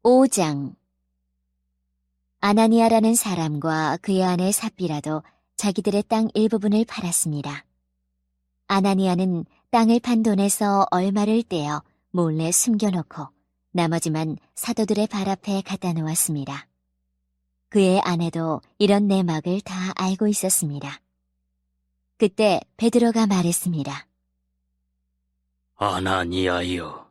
5장. 아나니아라는 사람과 그의 아내 삽비라도 자기들의 땅 일부분을 팔았습니다. 아나니아는 땅을 판 돈에서 얼마를 떼어 몰래 숨겨놓고 나머지만 사도들의 발 앞에 갖다 놓았습니다. 그의 아내도 이런 내막을 다 알고 있었습니다. 그때 베드로가 말했습니다. 아나니아여,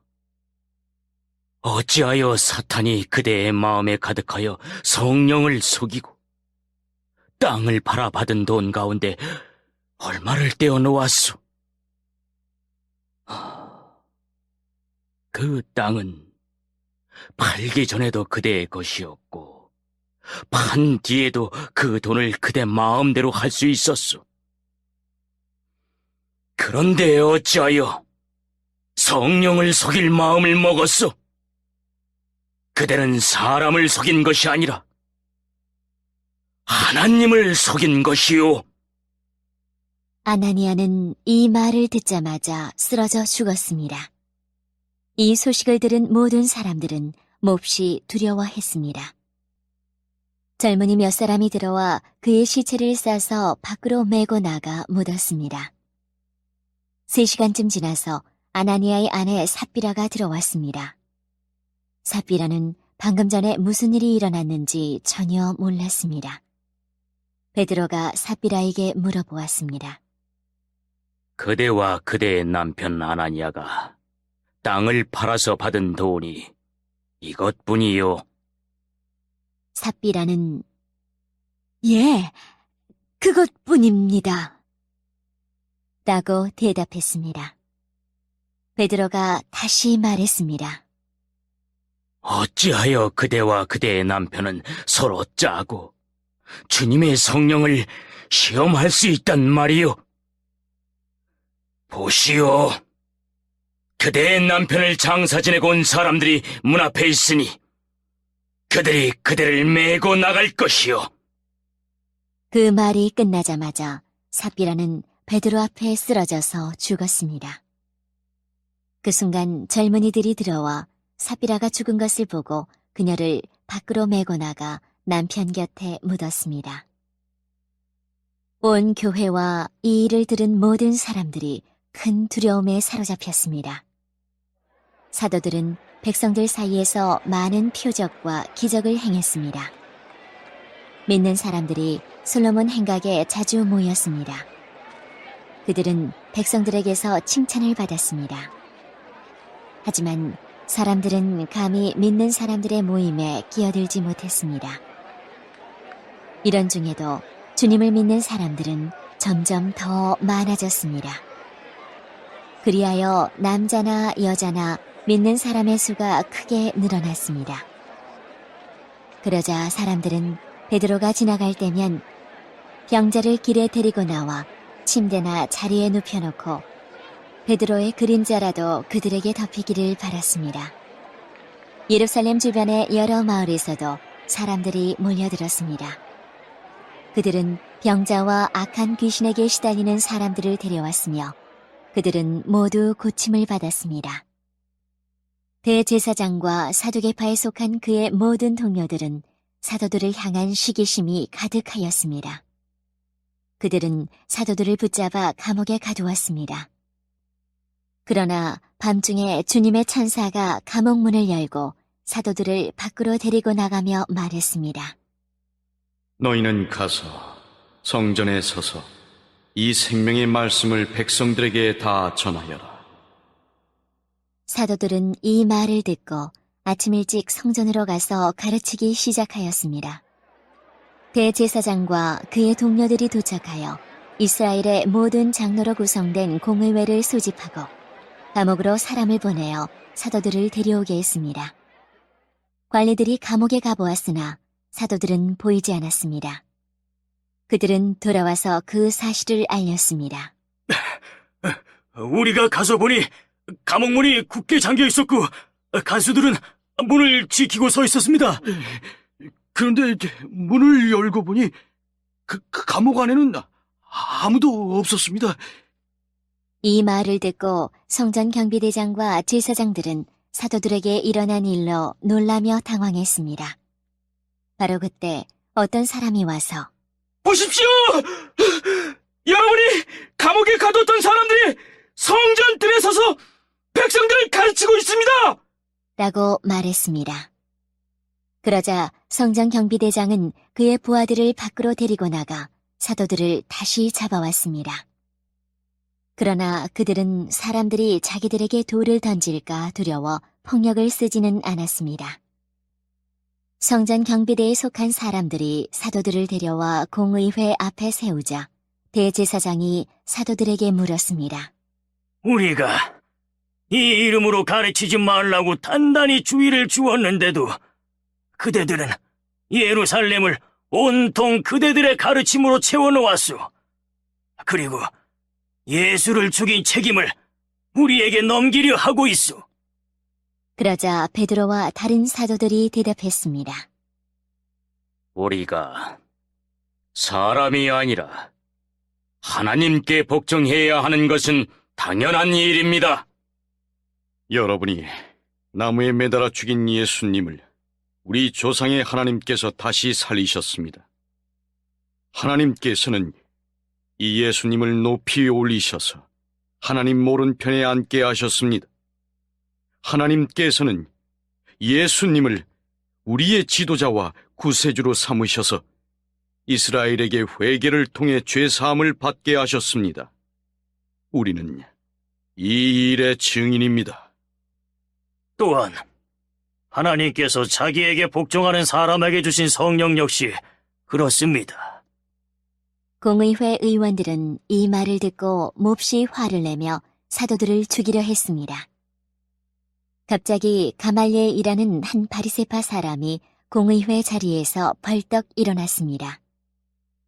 어찌하여 사탄이 그대의 마음에 가득하여 성령을 속이고 땅을 팔아 받은 돈 가운데 얼마를 떼어 놓았소? 그 땅은 팔기 전에도 그대의 것이었고 판 뒤에도 그 돈을 그대 마음대로 할 수 있었소. 그런데 어찌하여 성령을 속일 마음을 먹었소? 그대는 사람을 속인 것이 아니라 하나님을 속인 것이요. 아나니아는 이 말을 듣자마자 쓰러져 죽었습니다. 이 소식을 들은 모든 사람들은 몹시 두려워했습니다. 젊은이 몇 사람이 들어와 그의 시체를 싸서 밖으로 메고 나가 묻었습니다. 3시간쯤 지나서 아나니아의 아내 삽비라가 들어왔습니다. 삽비라는 방금 전에 무슨 일이 일어났는지 전혀 몰랐습니다. 베드로가 삽비라에게 물어보았습니다. 그대와 그대의 남편 아나니아가 땅을 팔아서 받은 돈이 이것뿐이요. 삽비라는 예, 그것뿐입니다. 라고 대답했습니다. 베드로가 다시 말했습니다. 어찌하여 그대와 그대의 남편은 서로 짜고 주님의 성령을 시험할 수 있단 말이요? 보시오. 그대의 남편을 장사 지내고 온 사람들이 문 앞에 있으니 그들이 그대를 메고 나갈 것이요. 그 말이 끝나자마자 삽비라는 베드로 앞에 쓰러져서 죽었습니다. 그 순간 젊은이들이 들어와 삽비라가 죽은 것을 보고 그녀를 밖으로 메고 나가 남편 곁에 묻었습니다. 온 교회와 이 일을 들은 모든 사람들이 큰 두려움에 사로잡혔습니다. 사도들은 백성들 사이에서 많은 표적과 기적을 행했습니다. 믿는 사람들이 솔로몬 행각에 자주 모였습니다. 그들은 백성들에게서 칭찬을 받았습니다. 하지만 사람들은 감히 믿는 사람들의 모임에 끼어들지 못했습니다. 이런 중에도 주님을 믿는 사람들은 점점 더 많아졌습니다. 그리하여 남자나 여자나 믿는 사람의 수가 크게 늘어났습니다. 그러자 사람들은 베드로가 지나갈 때면 병자를 길에 데리고 나와 침대나 자리에 눕혀놓고 베드로의 그림자라도 그들에게 덮이기를 바랐습니다. 예루살렘 주변의 여러 마을에서도 사람들이 몰려들었습니다. 그들은 병자와 악한 귀신에게 시달리는 사람들을 데려왔으며 그들은 모두 고침을 받았습니다. 대제사장과 사두개파에 속한 그의 모든 동료들은 사도들을 향한 시기심이 가득하였습니다. 그들은 사도들을 붙잡아 감옥에 가두었습니다. 그러나 밤중에 주님의 천사가 감옥 문을 열고 사도들을 밖으로 데리고 나가며 말했습니다. 너희는 가서 성전에 서서 이 생명의 말씀을 백성들에게 다 전하여라. 사도들은 이 말을 듣고 아침 일찍 성전으로 가서 가르치기 시작하였습니다. 대제사장과 그의 동료들이 도착하여 이스라엘의 모든 장로로 구성된 공의회를 소집하고 감옥으로 사람을 보내어 사도들을 데려오게 했습니다. 관리들이 감옥에 가보았으나 사도들은 보이지 않았습니다. 그들은 돌아와서 그 사실을 알렸습니다. 우리가 가서 보니 감옥문이 굳게 잠겨 있었고 간수들은 문을 지키고 서 있었습니다. 그런데 문을 열고 보니 그 감옥 안에는 아무도 없었습니다. 이 말을 듣고 성전 경비대장과 제사장들은 사도들에게 일어난 일로 놀라며 당황했습니다. 바로 그때 어떤 사람이 와서 보십시오! 여러분이 감옥에 가뒀던 사람들이 성전 뜰에 서서 백성들을 가르치고 있습니다! 라고 말했습니다. 그러자 성전 경비대장은 그의 부하들을 밖으로 데리고 나가 사도들을 다시 잡아왔습니다. 그러나 그들은 사람들이 자기들에게 돌을 던질까 두려워 폭력을 쓰지는 않았습니다. 성전 경비대에 속한 사람들이 사도들을 데려와 공의회 앞에 세우자 대제사장이 사도들에게 물었습니다. 우리가 이 이름으로 가르치지 말라고 단단히 주의를 주었는데도 그대들은 예루살렘을 온통 그대들의 가르침으로 채워놓았소. 그리고 예수를 죽인 책임을 우리에게 넘기려 하고 있소. 그러자 베드로와 다른 사도들이 대답했습니다. 우리가 사람이 아니라 하나님께 복종해야 하는 것은 당연한 일입니다. 여러분이 나무에 매달아 죽인 예수님을 우리 조상의 하나님께서 다시 살리셨습니다. 하나님께서는 이 예수님을 높이 올리셔서 하나님 오른편에 앉게 하셨습니다. 하나님께서는 예수님을 우리의 지도자와 구세주로 삼으셔서 이스라엘에게 회개를 통해 죄사함을 받게 하셨습니다. 우리는 이 일의 증인입니다. 또한 하나님께서 자기에게 복종하는 사람에게 주신 성령 역시 그렇습니다. 공의회 의원들은 이 말을 듣고 몹시 화를 내며 사도들을 죽이려 했습니다. 갑자기 가말리엘이라는 한 바리새파 사람이 공의회 자리에서 벌떡 일어났습니다.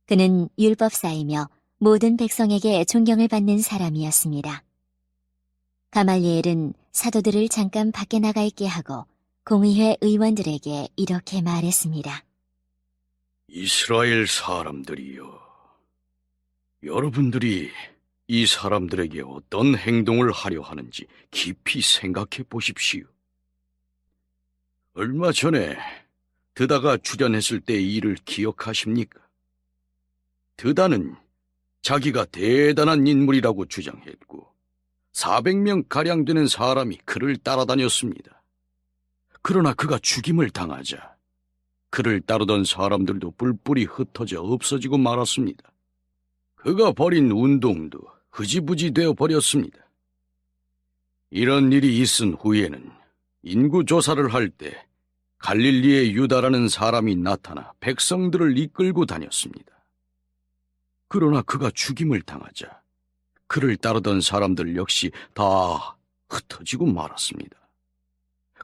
그는 율법사이며 모든 백성에게 존경을 받는 사람이었습니다. 가말리엘은 사도들을 잠깐 밖에 나가 있게 하고 공의회 의원들에게 이렇게 말했습니다. 이스라엘 사람들이여, 여러분들이 이 사람들에게 어떤 행동을 하려 하는지 깊이 생각해 보십시오. 얼마 전에 드다가 출연했을 때의 일을 기억하십니까? 드다는 자기가 대단한 인물이라고 주장했고 400명가량 되는 사람이 그를 따라다녔습니다. 그러나 그가 죽임을 당하자 그를 따르던 사람들도 뿔뿔이 흩어져 없어지고 말았습니다. 그가 벌인 운동도 흐지부지 되어 버렸습니다. 이런 일이 있은 후에는 인구조사를 할 때 갈릴리의 유다라는 사람이 나타나 백성들을 이끌고 다녔습니다. 그러나 그가 죽임을 당하자 그를 따르던 사람들 역시 다 흩어지고 말았습니다.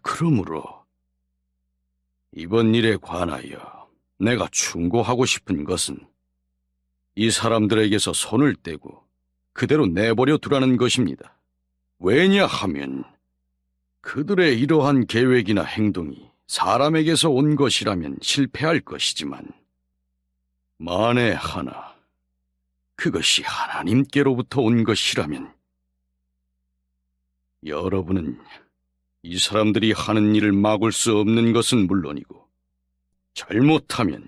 그러므로 이번 일에 관하여 내가 충고하고 싶은 것은 이 사람들에게서 손을 떼고 그대로 내버려 두라는 것입니다. 왜냐하면 그들의 이러한 계획이나 행동이 사람에게서 온 것이라면 실패할 것이지만 만에 하나 그것이 하나님께로부터 온 것이라면 여러분은 이 사람들이 하는 일을 막을 수 없는 것은 물론이고 잘못하면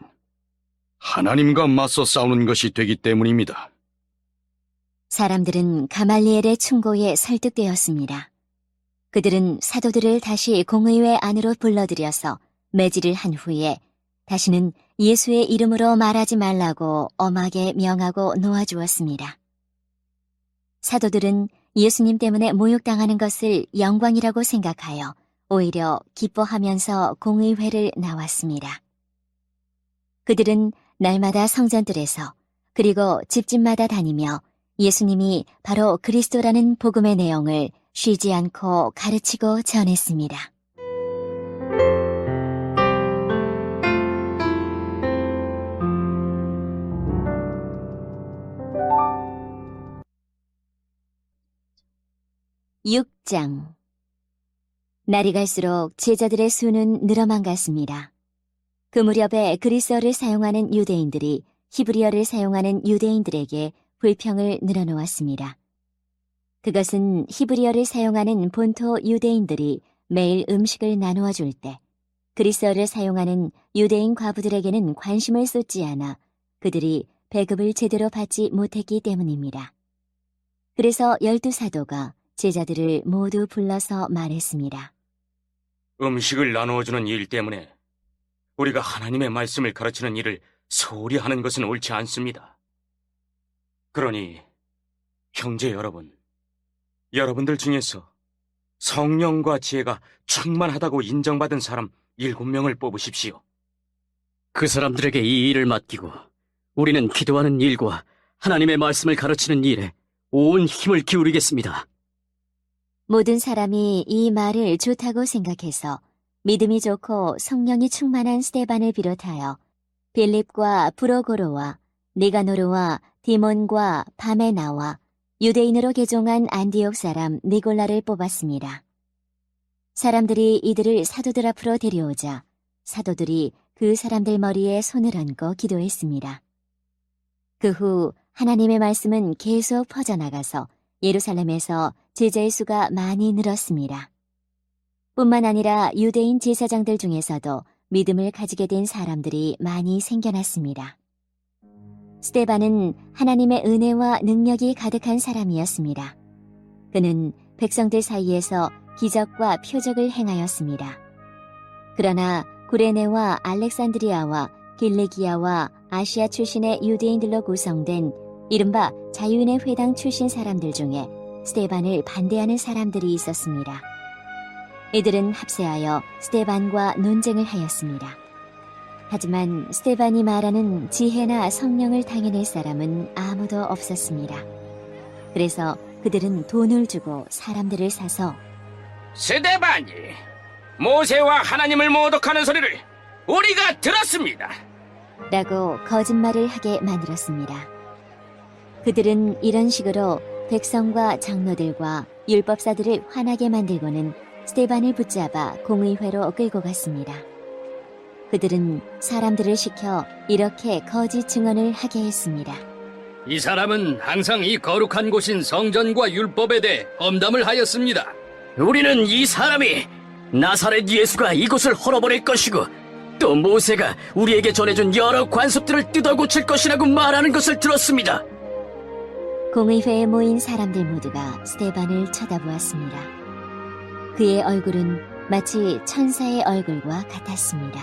하나님과 맞서 싸우는 것이 되기 때문입니다. 사람들은 가말리엘의 충고에 설득되었습니다. 그들은 사도들을 다시 공의회 안으로 불러들여서 매질을 한 후에 다시는 예수의 이름으로 말하지 말라고 엄하게 명하고 놓아주었습니다. 사도들은 예수님 때문에 모욕당하는 것을 영광이라고 생각하여 오히려 기뻐하면서 공의회를 나왔습니다. 그들은 날마다 성전들에서 그리고 집집마다 다니며 예수님이 바로 그리스도라는 복음의 내용을 쉬지 않고 가르치고 전했습니다. (6장) 날이 갈수록 제자들의 수는 늘어만 갔습니다. 그 무렵에 그리스어를 사용하는 유대인들이 히브리어를 사용하는 유대인들에게 불평을 늘어놓았습니다. 그것은 히브리어를 사용하는 본토 유대인들이 매일 음식을 나누어 줄 때 그리스어를 사용하는 유대인 과부들에게는 관심을 쏟지 않아 그들이 배급을 제대로 받지 못했기 때문입니다. 그래서 12사도가 제자들을 모두 불러서 말했습니다. 음식을 나누어주는 일 때문에 우리가 하나님의 말씀을 가르치는 일을 소홀히 하는 것은 옳지 않습니다. 그러니 형제 여러분, 여러분들 중에서 성령과 지혜가 충만하다고 인정받은 사람 7명을 뽑으십시오. 그 사람들에게 이 일을 맡기고 우리는 기도하는 일과 하나님의 말씀을 가르치는 일에 온 힘을 기울이겠습니다. 모든 사람이 이 말을 좋다고 생각해서 믿음이 좋고 성령이 충만한 스데반을 비롯하여 빌립과 브로고로와 니가노르와 디몬과 바메나와 유대인으로 개종한 안디옥 사람 니골라를 뽑았습니다. 사람들이 이들을 사도들 앞으로 데려오자 사도들이 그 사람들 머리에 손을 얹고 기도했습니다. 그 후 하나님의 말씀은 계속 퍼져나가서 예루살렘에서 제자의 수가 많이 늘었습니다. 뿐만 아니라 유대인 제사장들 중에서도 믿음을 가지게 된 사람들이 많이 생겨났습니다. 스데반은 하나님의 은혜와 능력이 가득한 사람이었습니다. 그는 백성들 사이에서 기적과 표적을 행하였습니다. 그러나 구레네와 알렉산드리아와 길리기아와 아시아 출신의 유대인들로 구성된 이른바 자유인의 회당 출신 사람들 중에 스데반을 반대하는 사람들이 있었습니다. 이들은 합세하여 스데반과 논쟁을 하였습니다. 하지만 스데반이 말하는 지혜나 성령을 당해낼 사람은 아무도 없었습니다. 그래서 그들은 돈을 주고 사람들을 사서 스데반이 모세와 하나님을 모독하는 소리를 우리가 들었습니다. 라고 거짓말을 하게 만들었습니다. 그들은 이런 식으로 백성과 장로들과 율법사들을 화나게 만들고는 스데반을 붙잡아 공의회로 끌고 갔습니다. 그들은 사람들을 시켜 이렇게 거짓 증언을 하게 했습니다. 이 사람은 항상 이 거룩한 곳인 성전과 율법에 대해 험담을 하였습니다. 우리는 이 사람이 나사렛 예수가 이곳을 헐어버릴 것이고 또 모세가 우리에게 전해준 여러 관습들을 뜯어고칠 것이라고 말하는 것을 들었습니다. 공의회에 모인 사람들 모두가 스데반을 쳐다보았습니다. 그의 얼굴은 마치 천사의 얼굴과 같았습니다.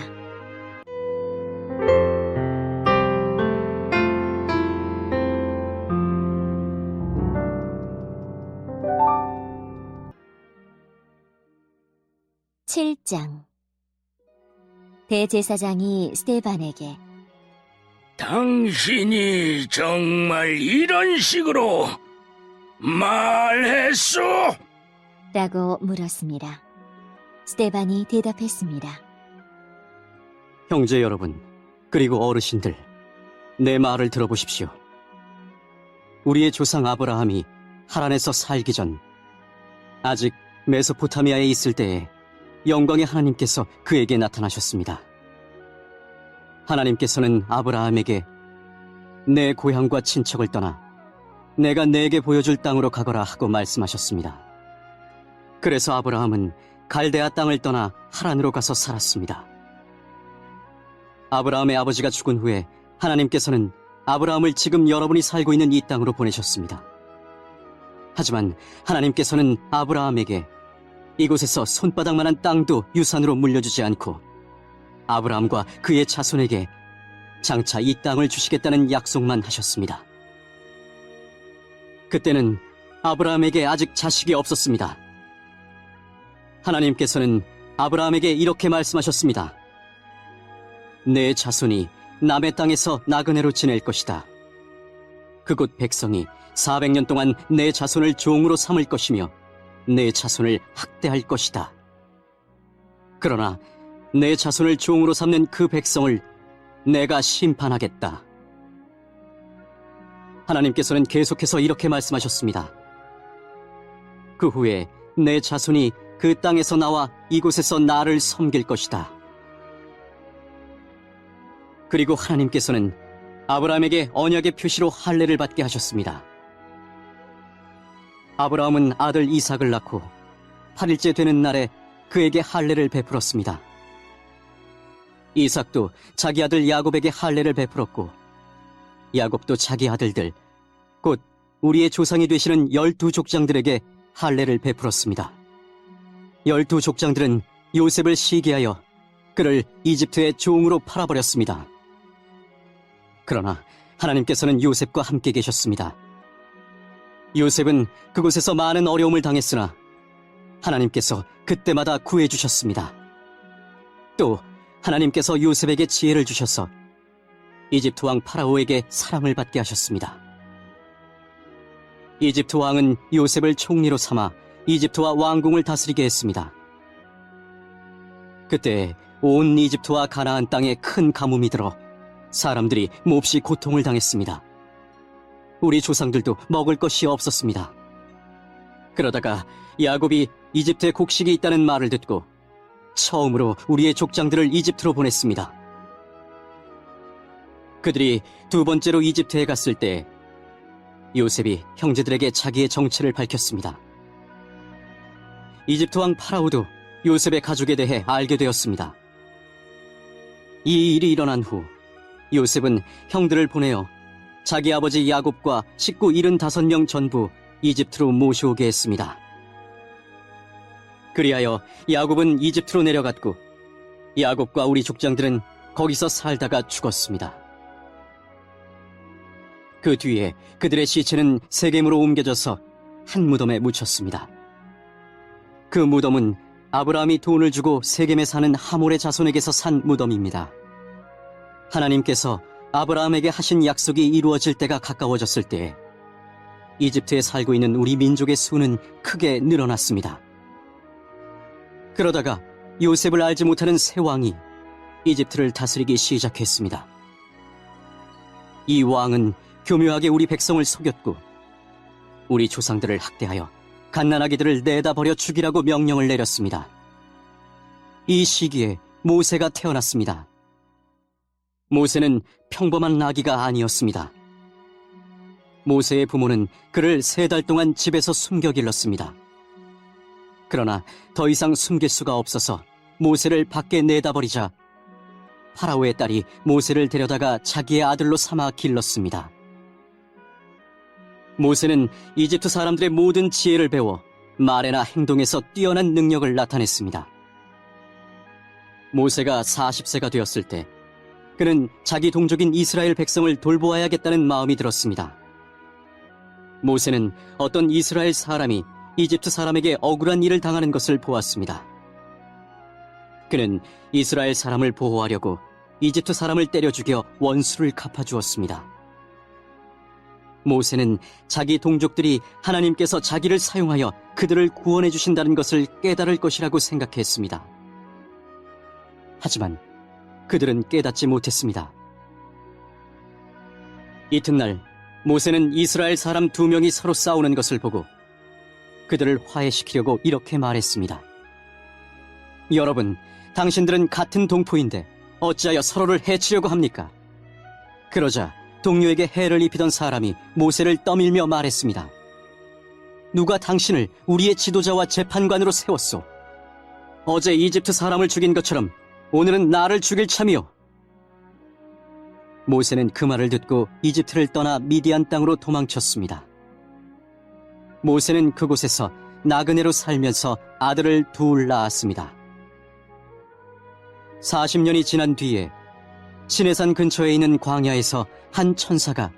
(7장) 대제사장이 스데반에게 당신이 정말 이런 식으로 말했소? 라고 물었습니다. 스데반이 대답했습니다. 형제 여러분, 그리고 어르신들, 내 말을 들어보십시오. 우리의 조상 아브라함이 하란에서 살기 전 아직 메소포타미아에 있을 때에 영광의 하나님께서 그에게 나타나셨습니다. 하나님께서는 아브라함에게 내 고향과 친척을 떠나 내가 내게 보여줄 땅으로 가거라 하고 말씀하셨습니다. 그래서 아브라함은 갈대아 땅을 떠나 하란으로 가서 살았습니다. 아브라함의 아버지가 죽은 후에 하나님께서는 아브라함을 지금 여러분이 살고 있는 이 땅으로 보내셨습니다. 하지만 하나님께서는 아브라함에게 이곳에서 손바닥만한 땅도 유산으로 물려주지 않고 아브라함과 그의 자손에게 장차 이 땅을 주시겠다는 약속만 하셨습니다. 그때는 아브라함에게 아직 자식이 없었습니다. 하나님께서는 아브라함에게 이렇게 말씀하셨습니다. 내 자손이 남의 땅에서 나그네로 지낼 것이다. 그곳 백성이 400년 동안 내 자손을 종으로 삼을 것이며 내 자손을 학대할 것이다. 그러나 내 자손을 종으로 삼는 그 백성을 내가 심판하겠다. 하나님께서는 계속해서 이렇게 말씀하셨습니다. 그 후에 내 자손이 그 땅에서 나와 이곳에서 나를 섬길 것이다. 그리고 하나님께서는 아브라함에게 언약의 표시로 할례를 받게 하셨습니다. 아브라함은 아들 이삭을 낳고 8일째 되는 날에 그에게 할례를 베풀었습니다. 이삭도 자기 아들 야곱에게 할례를 베풀었고, 야곱도 자기 아들들, 곧 우리의 조상이 되시는 12족장들에게 할례를 베풀었습니다. 12족장들은 요셉을 시기하여 그를 이집트의 종으로 팔아버렸습니다. 그러나 하나님께서는 요셉과 함께 계셨습니다. 요셉은 그곳에서 많은 어려움을 당했으나 하나님께서 그때마다 구해주셨습니다. 또 하나님께서 요셉에게 지혜를 주셔서 이집트 왕 파라오에게 사랑을 받게 하셨습니다. 이집트 왕은 요셉을 총리로 삼아 이집트와 왕궁을 다스리게 했습니다. 그때 온 이집트와 가나안 땅에 큰 가뭄이 들어 사람들이 몹시 고통을 당했습니다. 우리 조상들도 먹을 것이 없었습니다. 그러다가 야곱이 이집트에 곡식이 있다는 말을 듣고 처음으로 우리의 족장들을 이집트로 보냈습니다. 그들이 두 번째로 이집트에 갔을 때 요셉이 형제들에게 자기의 정체를 밝혔습니다. 이집트 왕 파라오도 요셉의 가족에 대해 알게 되었습니다. 이 일이 일어난 후 요셉은 형들을 보내어 자기 아버지 야곱과 식구 75명 전부 이집트로 모셔오게 했습니다. 그리하여 야곱은 이집트로 내려갔고 야곱과 우리 족장들은 거기서 살다가 죽었습니다. 그 뒤에 그들의 시체는 세겜으로 옮겨져서 한 무덤에 묻혔습니다. 그 무덤은 아브라함이 돈을 주고 세겜에 사는 하몰의 자손에게서 산 무덤입니다. 하나님께서 아브라함에게 하신 약속이 이루어질 때가 가까워졌을 때 이집트에 살고 있는 우리 민족의 수는 크게 늘어났습니다. 그러다가 요셉을 알지 못하는 새 왕이 이집트를 다스리기 시작했습니다. 이 왕은 교묘하게 우리 백성을 속였고 우리 조상들을 학대하여 갓난아기들을 내다 버려 죽이라고 명령을 내렸습니다. 이 시기에 모세가 태어났습니다. 모세는 평범한 아기가 아니었습니다. 모세의 부모는 그를 3달 동안 집에서 숨겨 길렀습니다. 그러나 더 이상 숨길 수가 없어서 모세를 밖에 내다버리자 파라오의 딸이 모세를 데려다가 자기의 아들로 삼아 길렀습니다. 모세는 이집트 사람들의 모든 지혜를 배워 말에나 행동에서 뛰어난 능력을 나타냈습니다. 모세가 40세가 되었을 때 그는 자기 동족인 이스라엘 백성을 돌보아야겠다는 마음이 들었습니다. 모세는 어떤 이스라엘 사람이 이집트 사람에게 억울한 일을 당하는 것을 보았습니다. 그는 이스라엘 사람을 보호하려고 이집트 사람을 때려 죽여 원수를 갚아주었습니다. 모세는 자기 동족들이 하나님께서 자기를 사용하여 그들을 구원해 주신다는 것을 깨달을 것이라고 생각했습니다. 하지만 그들은 깨닫지 못했습니다. 이튿날 모세는 이스라엘 사람 2명이 서로 싸우는 것을 보고 그들을 화해시키려고 이렇게 말했습니다. 여러분, 당신들은 같은 동포인데 어찌하여 서로를 해치려고 합니까? 그러자 동료에게 해를 입히던 사람이 모세를 떠밀며 말했습니다. 누가 당신을 우리의 지도자와 재판관으로 세웠소? 어제 이집트 사람을 죽인 것처럼 오늘은 나를 죽일 참이요. 모세는 그 말을 듣고 이집트를 떠나 미디안 땅으로 도망쳤습니다. 모세는 그곳에서 나그네로 살면서 아들을 둘 낳았습니다. 40년이 지난 뒤에 시내산 근처에 있는 광야에서 한 천사가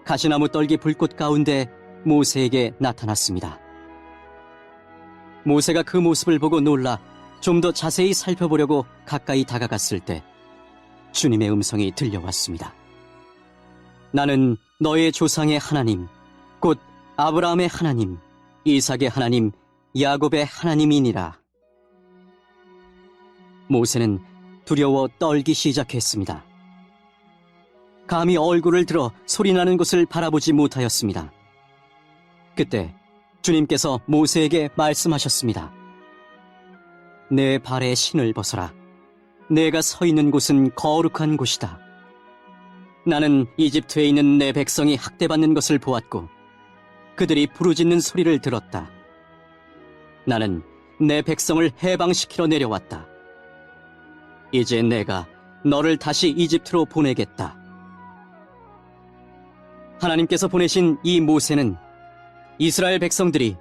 가시나무 떨기 불꽃 가운데 모세에게 나타났습니다. 모세가 그 모습을 보고 놀라 좀 더 자세히 살펴보려고 가까이 다가갔을 때 주님의 음성이 들려왔습니다. 나는 너의 조상의 하나님, 곧 아브라함의 하나님, 이삭의 하나님, 야곱의 하나님이니라. 모세는 두려워 떨기 시작했습니다. 감히 얼굴을 들어 소리나는 곳을 바라보지 못하였습니다. 그때 주님께서 모세에게 말씀하셨습니다. 내 발에 신을 벗어라. 내가 서 있는 곳은 거룩한 곳이다. 나는 이집트에 있는 내 백성이 학대받는 것을 보았고 그들이 부르짖는 소리를 들었다. 나는 내 백성을 해방시키러 내려왔다. 이제 내가 너를 다시 이집트로 보내겠다. 하나님께서 보내신 이 모세는 이스라엘 백성들이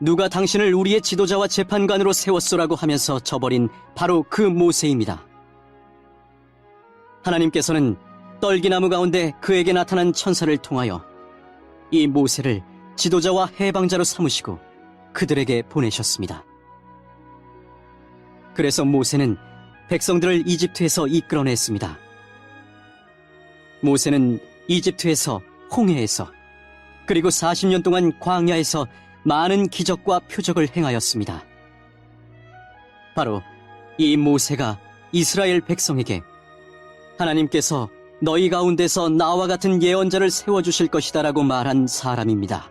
누가 당신을 우리의 지도자와 재판관으로 세웠소라고 하면서 저버린 바로 그 모세입니다. 하나님께서는 떨기나무 가운데 그에게 나타난 천사를 통하여 이 모세를 지도자와 해방자로 삼으시고 그들에게 보내셨습니다. 그래서 모세는 백성들을 이집트에서 이끌어냈습니다. 모세는 이집트에서, 홍해에서, 그리고 40년 동안 광야에서 많은 기적과 표적을 행하였습니다. 바로 이 모세가 이스라엘 백성에게 하나님께서 너희 가운데서 나와 같은 예언자를 세워주실 것이다라고 말한 사람입니다.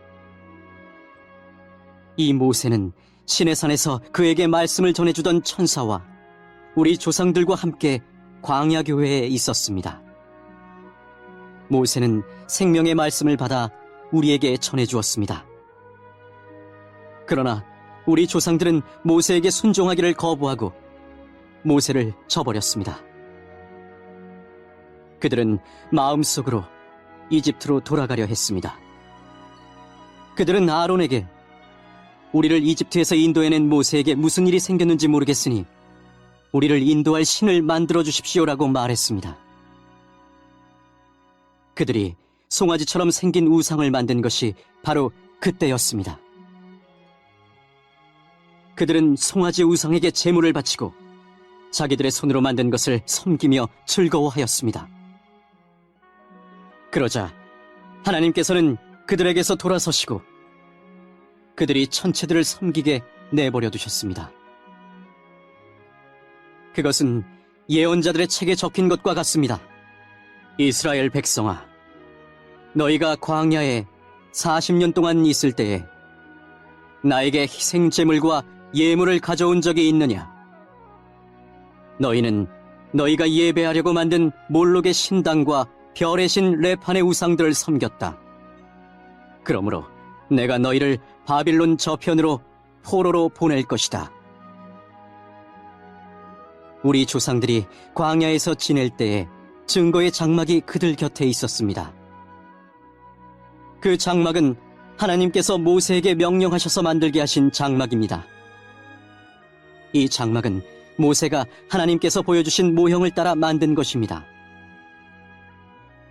이 모세는 시내산에서 그에게 말씀을 전해주던 천사와 우리 조상들과 함께 광야교회에 있었습니다. 모세는 생명의 말씀을 받아 우리에게 전해주었습니다. 그러나 우리 조상들은 모세에게 순종하기를 거부하고 모세를 저버렸습니다. 그들은 마음속으로 이집트로 돌아가려 했습니다. 그들은 아론에게 우리를 이집트에서 인도해낸 모세에게 무슨 일이 생겼는지 모르겠으니 우리를 인도할 신을 만들어 주십시오라고 말했습니다. 그들이 송아지처럼 생긴 우상을 만든 것이 바로 그때였습니다. 그들은 송아지 우상에게 제물을 바치고 자기들의 손으로 만든 것을 섬기며 즐거워하였습니다. 그러자 하나님께서는 그들에게서 돌아서시고 그들이 천체들을 섬기게 내버려 두셨습니다. 그것은 예언자들의 책에 적힌 것과 같습니다. 이스라엘 백성아, 너희가 광야에 40년 동안 있을 때에 나에게 희생 제물과 예물을 가져온 적이 있느냐? 너희는 너희가 예배하려고 만든 몰록의 신당과 별의 신 레판의 우상들을 섬겼다. 그러므로 내가 너희를 바빌론 저편으로 포로로 보낼 것이다. 우리 조상들이 광야에서 지낼 때에 증거의 장막이 그들 곁에 있었습니다. 그 장막은 하나님께서 모세에게 명령하셔서 만들게 하신 장막입니다. 이 장막은 모세가 하나님께서 보여주신 모형을 따라 만든 것입니다.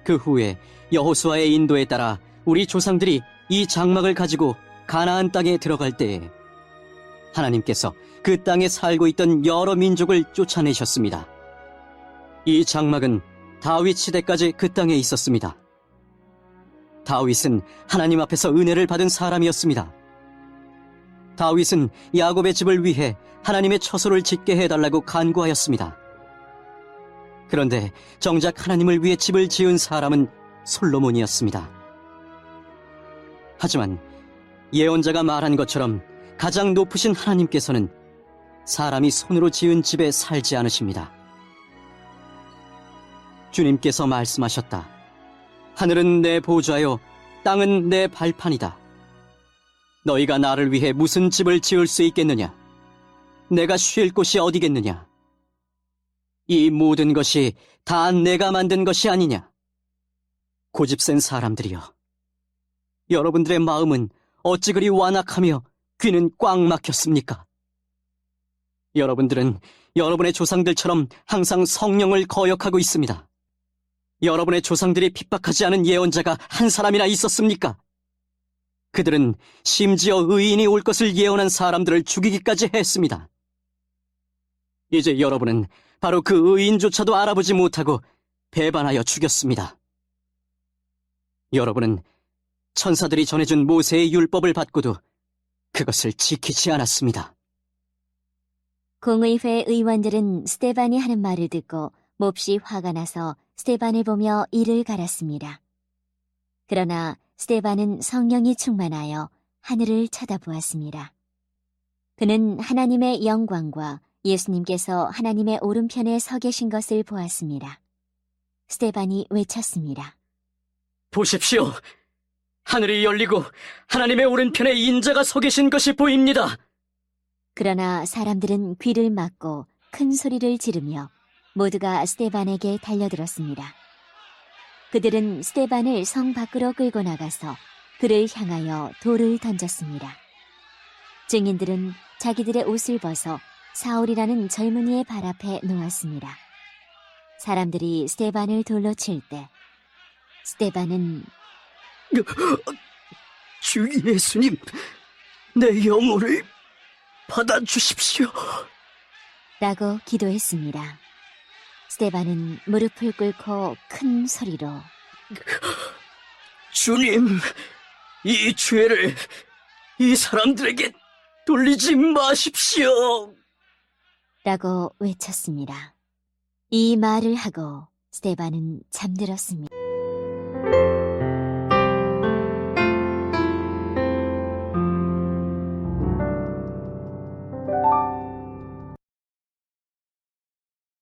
그 후에 여호수아의 인도에 따라 우리 조상들이 이 장막을 가지고 가나안 땅에 들어갈 때에 하나님께서 그 땅에 살고 있던 여러 민족을 쫓아내셨습니다. 이 장막은 다윗 시대까지 그 땅에 있었습니다. 다윗은 하나님 앞에서 은혜를 받은 사람이었습니다. 다윗은 야곱의 집을 위해 하나님의 처소를 짓게 해달라고 간구하였습니다. 그런데 정작 하나님을 위해 집을 지은 사람은 솔로몬이었습니다. 하지만 예언자가 말한 것처럼 가장 높으신 하나님께서는 사람이 손으로 지은 집에 살지 않으십니다. 주님께서 말씀하셨다. 하늘은 내 보좌요, 땅은 내 발판이다. 너희가 나를 위해 무슨 집을 지을 수 있겠느냐? 내가 쉴 곳이 어디겠느냐? 이 모든 것이 다 내가 만든 것이 아니냐? 고집센 사람들이여, 여러분들의 마음은 어찌 그리 완악하며 귀는 꽉 막혔습니까? 여러분들은 여러분의 조상들처럼 항상 성령을 거역하고 있습니다. 여러분의 조상들이 핍박하지 않은 예언자가 한 사람이나 있었습니까? 그들은 심지어 의인이 올 것을 예언한 사람들을 죽이기까지 했습니다. 이제 여러분은 바로 그 의인조차도 알아보지 못하고 배반하여 죽였습니다. 여러분은 천사들이 전해준 모세의 율법을 받고도 그것을 지키지 않았습니다. 공의회 의원들은 스데반이 하는 말을 듣고 몹시 화가 나서 스데반을 보며 이를 갈았습니다. 그러나 스데반은 성령이 충만하여 하늘을 쳐다보았습니다. 그는 하나님의 영광과 예수님께서 하나님의 오른편에 서 계신 것을 보았습니다. 스데반이 외쳤습니다. 보십시오. 하늘이 열리고 하나님의 오른편에 인자가 서 계신 것이 보입니다. 그러나 사람들은 귀를 막고 큰 소리를 지르며 모두가 스데반에게 달려들었습니다. 그들은 스데반을 성 밖으로 끌고 나가서 그를 향하여 돌을 던졌습니다. 증인들은 자기들의 옷을 벗어 사울이라는 젊은이의 발 앞에 놓았습니다. 사람들이 스데반을 돌로 칠 때 스데반은 주 예수님, 내 영혼을 받아주십시오. 라고 기도했습니다. 스데반은 무릎을 꿇고 큰 소리로 주님, 이 죄를 이 사람들에게 돌리지 마십시오. 라고 외쳤습니다. 이 말을 하고 스데반은 잠들었습니다.